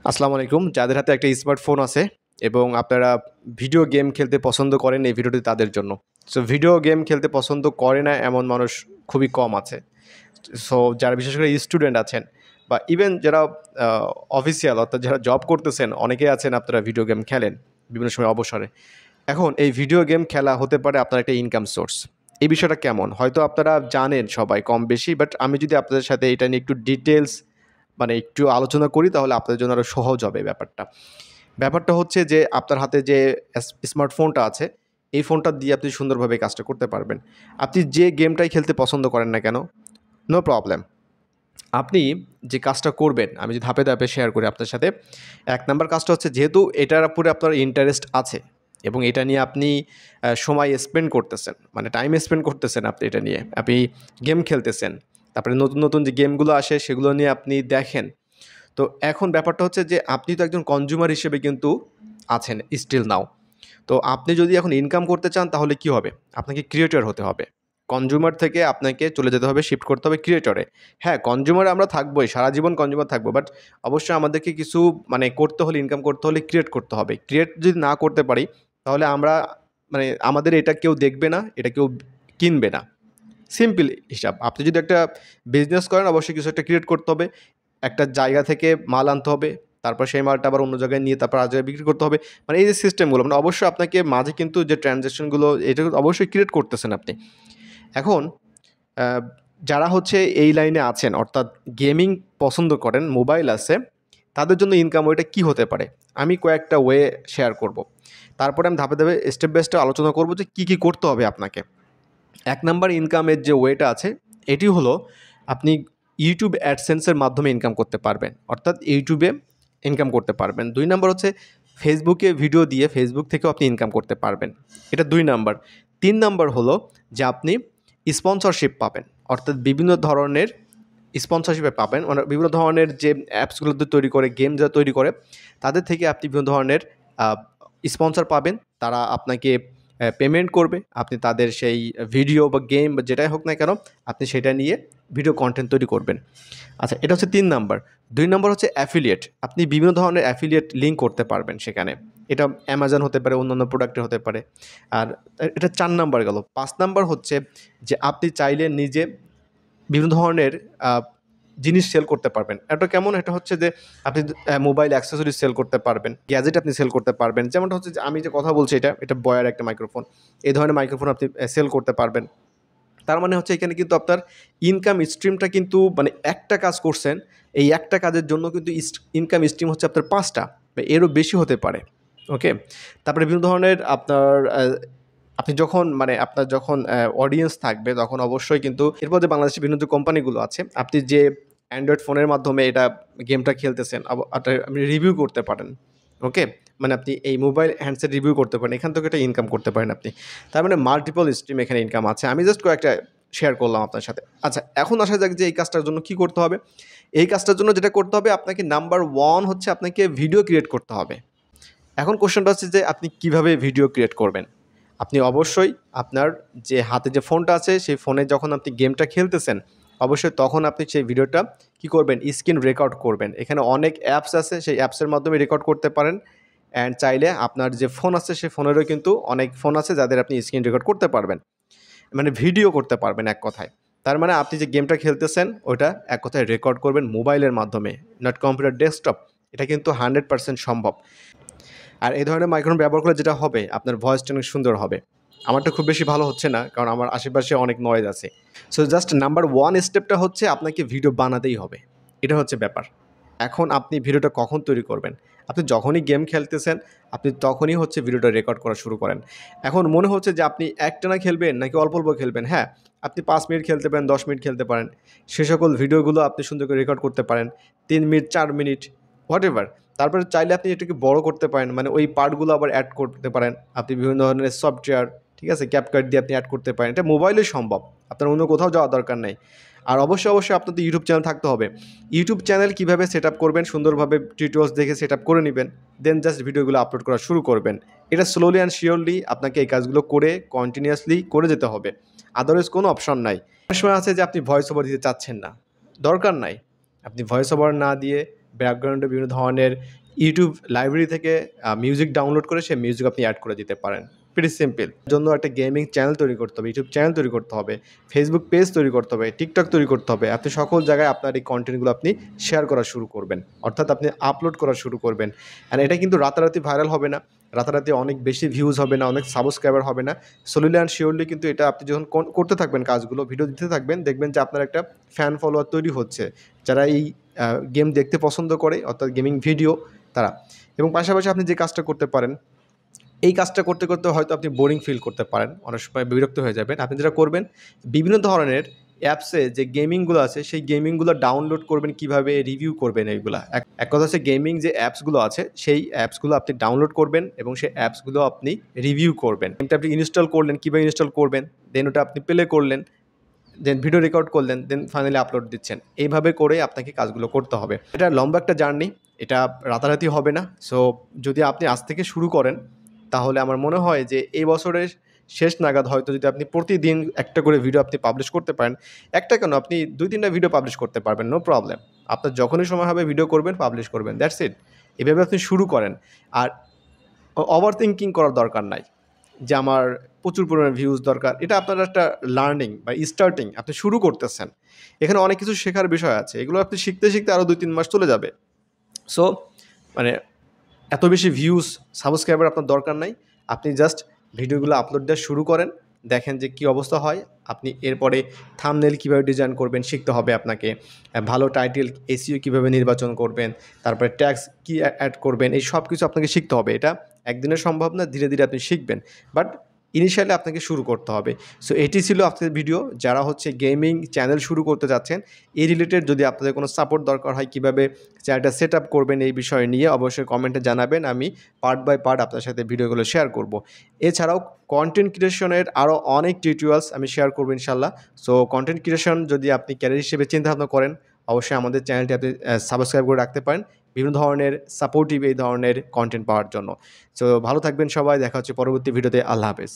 আসসালামু আলাইকুম। যাদের হাতে একটা স্মার্টফোন আছে এবং আপনারা ভিডিও গেম খেলতে পছন্দ করেন, এই ভিডিওটি তাদের জন্য। সো ভিডিও গেম খেলতে পছন্দ করে না এমন মানুষ খুবই কম আছে। সো যারা বিশেষ করে স্টুডেন্ট আছেন বা ইভেন যারা অফিসিয়াল অর্থাৎ যারা জব করতেছেন, অনেকেই আছেন আপনারা ভিডিও গেম খেলেন বিভিন্ন সময় অবসরে। এখন এই ভিডিও গেম খেলা হতে পারে আপনার একটা ইনকাম সোর্স। এই বিষয়টা কেমন? হয়তো আপনারা জানেন সবাই কম বেশি, বাট আমি যদি আপনাদের সাথে এটা নিয়ে একটু ডিটেইলস মানে একটু আলোচনা করি তাহলে আপনাদের জন্য আরও সহজ হবে ব্যাপারটা। ব্যাপারটা হচ্ছে যে আপনার হাতে যে স্মার্টফোনটা আছে, এই ফোনটা দিয়ে আপনি সুন্দরভাবে এই কাজটা করতে পারবেন। আপনি যে গেমটাই খেলতে পছন্দ করেন না কেন, নো প্রবলেম। আপনি যে কাজটা করবেন, আমি যদি ধাপে, ধাপে শেয়ার করি আপনার সাথে। ১ নাম্বার কাজটা হচ্ছে যেহেতু এটার উপরে আপনার ইন্টারেস্ট আছে এবং এটা নিয়ে আপনি সময় স্পেন্ড করতেছেন, মানে টাইম স্পেন্ড করতেছেন আপনি এটা নিয়ে। আপনি গেম খেলতেছেন। তারপরে নতুন, নতুন যে গেমগুলো আসে সেগুলো নিয়ে আপনি দেখেন। তো এখন ব্যাপারটা হচ্ছে যে আপনি তো একজন কনজিউমার হিসেবে কিন্তু আছেন স্টিল নাও। তো আপনি যদি এখন ইনকাম করতে চান তাহলে কি হবে? আপনাকে ক্রিয়েটর হতে হবে। কনজিউমার থেকে আপনাকে চলে যেতে হবে, শিফট করতে হবে ক্রিয়েটরে। হ্যাঁ, কনজিউমার আমরা থাকবোই, সারা জীবন কনজিউমার থাকবো। বাট অবশ্যই আমাদেরকে কিছু মানে করতে হলে, ইনকাম করতে হলে ক্রিয়েট করতে হবে। ক্রিয়েট যদি না করতে পারি তাহলে আমরা মানে আমাদের এটা কেউ দেখবে না, এটা কেউ কিনবে না। সিম্পল হিসাব। আপনি যদি একটা বিজনেস করেন অবশ্যই কিছু একটা ক্রিয়েট করতে হবে। একটা জায়গা থেকে মাল আনতে হবে। তারপর সেই মালটা আবার অন্য জায়গায় নিয়ে তারপর আরেক জায়গায় বিক্রি করতে হবে। মানে এই যে সিস্টেমগুলো মানে অবশ্যই আপনাকে মাঝে কিন্তু যে ট্রান্সেকশনগুলো এটা অবশ্যই ক্রিয়েট করতেছেন আপনি। এখন আ যারা হচ্ছে এই লাইনে আছেন অর্থাৎ গেমিং পছন্দ করেন, মোবাইল আছে, তাদের জন্য ইনকাম ওয়েটা কী হতে পারে? আমি কয়েকটা ওয়ে শেয়ার করব। তারপরে আমি ধাপে, ধাপে স্টেপ বাই স্টেপ আলোচনা করব যে কী, কী করতে হবে আপনাকে। ১ নাম্বার ইনকামের যে ওয়েটা আছে, এটি হলো আপনি YouTube AdSense এর মাধ্যমে ইনকাম করতে পারবেন। অর্থাৎ YouTube এ ইনকাম করতে পারবেন। ২ নাম্বার হচ্ছে Facebook এ ভিডিও দিয়ে Facebook থেকেও আপনি ইনকাম করতে পারবেন। এটা ২ নাম্বার। ৩ নাম্বার হলো যে আপনি স্পন্সরশিপ পাবেন। অর্থাৎ বিভিন্ন ধরনের স্পন্সরশিপে পাবেন। মানে বিভিন্ন ধরনের যে অ্যাপসগুলো তৈরি করে, গেম যারা তৈরি করে, তাদের থেকে আপনি বিভিন্ন ধরনের আ স্পন্সর পাবেন। তারা আপনাকে পেমেন্ট করবে। আপনি তাদের সেই ভিডিও বা গেম বা যেটাই হোক না কেন, আপনি সেটা নিয়ে ভিডিও কনটেন্ট তৈরি করবেন। আচ্ছা, এটা হচ্ছে ৩ নাম্বার। ২ নাম্বার হচ্ছে অ্যাফিলিয়েট। আপনি বিভিন্ন ধরনের অ্যাফিলিয়েট লিঙ্ক করতে পারবেন সেখানে। এটা Amazon হতে পারে, অন্যান্য প্রোডাক্টের হতে পারে। আর এটা ৪ নাম্বার গেল। ৫ নাম্বার হচ্ছে যে আপনি চাইলে নিজে বিভিন্ন ধরনের আ জিনিস সেল করতে পারবেন। এটা কেমন? এটা হচ্ছে যে আপনি মোবাইল অ্যাক্সেসরিজ সেল করতে পারবেন। গ্যাজেট আপনি সেল করতে পারবেন। যেমনটা হচ্ছে যে আমি যে কথা বলছি এটা বয়ার একটা মাইক্রোফোন। এই ধরনের মাইক্রোফোন আপনি সেল করতে পারবেন। তার মানে হচ্ছে এখানে কিন্তু আপনার ইনকাম স্ট্রিমটা কিন্তু মানে একটা কাজ করছেন, এই একটা কাজের জন্য কিন্তু ইনকাম স্ট্রিম হচ্ছে আপনার ৫ টা বা এরও বেশি হতে পারে। ওকে? তারপরে বিভিন্ন ধরনের আপনার আপনি যখন মানে আপনার যখন অডিয়েন্স থাকবে তখন অবশ্যই কিন্তু এরপর যে বাংলাদেশের বিভিন্ন যে কোম্পানিগুলো আছে, আপনি যে অ্যান্ড্রয়েড ফোনের মাধ্যমে এটা গেমটা খেলতেছেন আপনি রিভিউ করতে পারেন। ওকে? মানে আপনি এই মোবাইল হ্যান্ডসেট রিভিউ করতে পারেন। এখান থেকে একটা ইনকাম করতে পারেন আপনি। তার মানে মাল্টিপল স্ট্রিম এখানে ইনকাম আছে। আমি জাস্ট কয়েকটা শেয়ার করলাম আপনার সাথে। আচ্ছা, এখন আসা যাক যে এই কাজটার জন্য কী করতে হবে? এই কাজটার জন্য যেটা করতে হবে আপনাকে নাম্বার 1 হচ্ছে আপনাকে ভিডিও ক্রিয়েট করতে হবে। এখন কোয়েশ্চেনটা হচ্ছে যে আপনি কিভাবে ভিডিও ক্রিয়েট করবেন? আপনি অবশ্যই আপনার যে হাতে যে ফোনটা আছে সেই ফোনে যখন আপনি গেমটা খেলতেছেন, অবশ্যই তখন আপনি সেই ভিডিওটা কী করবেন? স্ক্রিন রেকর্ড করবেন। এখানে অনেক অ্যাপস আছে, সেই অ্যাপসের মাধ্যমে রেকর্ড করতে পারেন। অ্যান্ড চাইলে আপনার যে ফোন আছে সেই ফোনেরও কিন্তু অনেক ফোন আছে যাদের আপনি স্ক্রিন রেকর্ড করতে পারবেন। মানে ভিডিও করতে পারবেন এক কথায়। তার মানে আপনি যে গেমটা খেলতেছেন ওটা এক কথায় রেকর্ড করবেন মোবাইলের মাধ্যমে, নট কম্পিউটার ডেস্কটপ। এটা কিন্তু 100% সম্ভব। আর এই ধরনের মাইক্রোফোন ব্যবহার করলে যেটা হবে আপনার ভয়েসটা অনেক সুন্দর হবে। আমারটা খুব বেশি ভালো হচ্ছে না কারণ আমার আশেপাশে অনেক নয়েজ আছে। সো জাস্ট নাম্বার 1 স্টেপটা হচ্ছে আপনাকে ভিডিও বানাতেই হবে। এটা হচ্ছে ব্যাপার। এখন আপনি ভিডিওটা কখন তৈরি করবেন? আপনি যখনই গেম খেলতেছেন, আপনি তখনই হচ্ছে ভিডিওটা রেকর্ড করা শুরু করেন। এখন মনে হচ্ছে যে আপনি একটানা খেলবেন নাকি অল্প, অল্প খেলবেন? হ্যাঁ, আপনি ৫ মিনিট খেলতে পারেন, ১০ মিনিট খেলতে পারেন। সে সকল ভিডিওগুলো আপনি সুন্দর করে রেকর্ড করতে পারেন। ৩ মিনিট, ৪ মিনিট, হোয়াটএভার। তারপরে চাইলে আপনি এটাকে বড় করতে পারেন। মানে ওই পার্টগুলো আবার অ্যাড করতে পারেন। আপনি বিভিন্ন ধরনের সফটওয়্যার, ঠিক আছে? CapCut দিয়ে আপনি অ্যাড করতে পারেন। এটা মোবাইলেই সম্ভব। আপনার অন্য কোথাও যাওয়ার দরকার নাই। আর অবশ্যই, অবশ্যই আপনার তো YouTube চ্যানেল থাকতে হবে। YouTube চ্যানেল কিভাবে সেটআপ করবেন সুন্দরভাবে টিউটোরিয়ালস দেখে সেটআপ করে নিবেন। দেন জাস্ট ভিডিওগুলো আপলোড করা শুরু করবেন। এটা স্লোলি অ্যান্ড সিওরলি আপনাকে এই কাজগুলো করে কন্টিনিউয়াসলি করে যেতে হবে। আদারওয়াইজ কোনো অপশন নাই। অনেক সময় আছে যে আপনি ভয়েস ওভার দিতে চাচ্ছেন না। দরকার নাই। আপনি ভয়েস ওভার না দিয়ে ব্যাকগ্রাউন্ডে বিভিন্ন ধরনের ইউটিউব লাইব্রেরি থেকে মিউজিক ডাউনলোড করে সেই মিউজিক আপনি অ্যাড করে দিতে পারেন। Pretty simple. জন্য একটা গেমিং চ্যানেল তৈরি করতে হবে, ইউটিউব চ্যানেল তৈরি করতে হবে, ফেসবুক পেজ তৈরি করতে হবে, টিকটক তৈরি করতে হবে। আপনি সকল জায়গায় আপনার এই কন্টেন্টগুলো আপনি শেয়ার করা শুরু করবেন, অর্থাৎ আপনি আপলোড করা শুরু করবেন। অ্যান্ড এটা কিন্তু রাতারাতি ভাইরাল হবে না, রাতারাতি অনেক বেশি ভিউজ হবে না, অনেক সাবস্ক্রাইবার হবে না। স্লোলি অ্যান্ড শিওরলি কিন্তু এটা আপনি যখন করতে থাকবেন, কাজগুলো ভিডিও দিতে থাকবেন, দেখবেন যে আপনার একটা ফ্যান ফলোয়ার তৈরি হচ্ছে, যারা এই গেম দেখতে পছন্দ করে, অর্থাৎ গেমিং ভিডিও তারা। এবং পাশাপাশি আপনি যে কাজটা করতে পারেন, এই কাজটা করতে করতে হয়তো আপনি বোরিং ফিল করতে পারেন, অনেক সময় বিরক্ত হয়ে যাবেন। আপনি যেটা করবেন, বিভিন্ন ধরনের অ্যাপসে যে গেমিংগুলো আছে সেই গেমিংগুলো ডাউনলোড করবেন, কিভাবে রিভিউ করবেন এইগুলা। এক কথা হচ্ছে গেমিং যে অ্যাপসগুলো আছে সেই অ্যাপসগুলো আপনি ডাউনলোড করবেন এবং সেই অ্যাপসগুলো আপনি রিভিউ করবেন। এটা আপনি ইনস্টল করলেন, কীভাবে ইনস্টল করবেন, দেন ওটা আপনি প্লে করলেন, দেন ভিডিও রেকর্ড করলেন, দেন ফাইনালি আপলোড দিচ্ছেন। এইভাবে করে আপনাকে কাজগুলো করতে হবে। এটা লম্বা একটা জার্নি, এটা রাতারাতি হবে না। সো যদি আপনি আজ থেকে শুরু করেন, তাহলে আমার মনে হয় যে এই বছরের শেষ নাগাদ হয়তো যদি আপনি প্রতিদিন একটা করে ভিডিও আপনি পাবলিশ করতে পারেন, একটা কেন, আপনি 2-3টা ভিডিও পাবলিশ করতে পারবেন, নো প্রবলেম। আপনার যখনই সময় হবে ভিডিও করবেন, পাবলিশ করবেন, দ্যাটস ইট। এভাবে আপনি শুরু করেন। আর ওভার থিঙ্কিং করার দরকার নাই যে আমার প্রচুর পরিমাণে ভিউজ দরকার। এটা আপনার একটা লার্নিং বা স্টার্টিং, আপনি শুরু করতেছেন। এখানে অনেক কিছু শেখার বিষয় আছে, এগুলো আপনি শিখতে শিখতে আরও 2-3 মাস চলে যাবে। সো মানে এত বেশি ভিউজ, সাবস্ক্রাইবার আপনার দরকার নাই। আপনি জাস্ট ভিডিওগুলো আপলোড দেওয়া শুরু করেন, দেখেন যে কী অবস্থা হয়। আপনি এরপরে থাম্বনেল কীভাবে ডিজাইন করবেন শিখতে হবে আপনাকে, ভালো টাইটেল, এসইও কীভাবে নির্বাচন করবেন, তারপরে ট্যাগস কী অ্যাড করবেন, এই সব কিছু আপনাকে শিখতে হবে। এটা একদিনে সম্ভব না, ধীরে ধীরে আপনি শিখবেন, বাট ইনিশিয়ালি আপনাকে শুরু করতে হবে। সো এটি ছিল আজকের ভিডিও। যারা হচ্ছে গেমিং চ্যানেল শুরু করতে যাচ্ছেন, এই রিলেটেড যদি আপনাদের কোনো সাপোর্ট দরকার হয়, কীভাবে চ্যানেলটা সেট আপ করবেন এই বিষয় নিয়ে, অবশ্যই কমেন্টে জানাবেন। আমি পার্ট বাই পার্ট আপনার সাথে ভিডিওগুলো শেয়ার করব। এছাড়াও কন্টেন্ট ক্রিয়েশনের আরও অনেক টিউটোরিয়ালস আমি শেয়ার করবো ইনশাল্লাহ। সো কন্টেন্ট ক্রিয়েশন যদি আপনি ক্যারিয়ার হিসেবে চিন্তাভাবনা করেন, অবশ্যই আমাদের চ্যানেলটি আপনি সাবস্ক্রাইব করে রাখতে পারেন বিভিন্ন ধরনের সাপোর্টিভ এই ধরনের কন্টেন্ট পাওয়ার জন্য। সো ভালো থাকবেন সবাই, দেখা হচ্ছে পরবর্তী ভিডিওতে। আল্লাহ হাফেজ।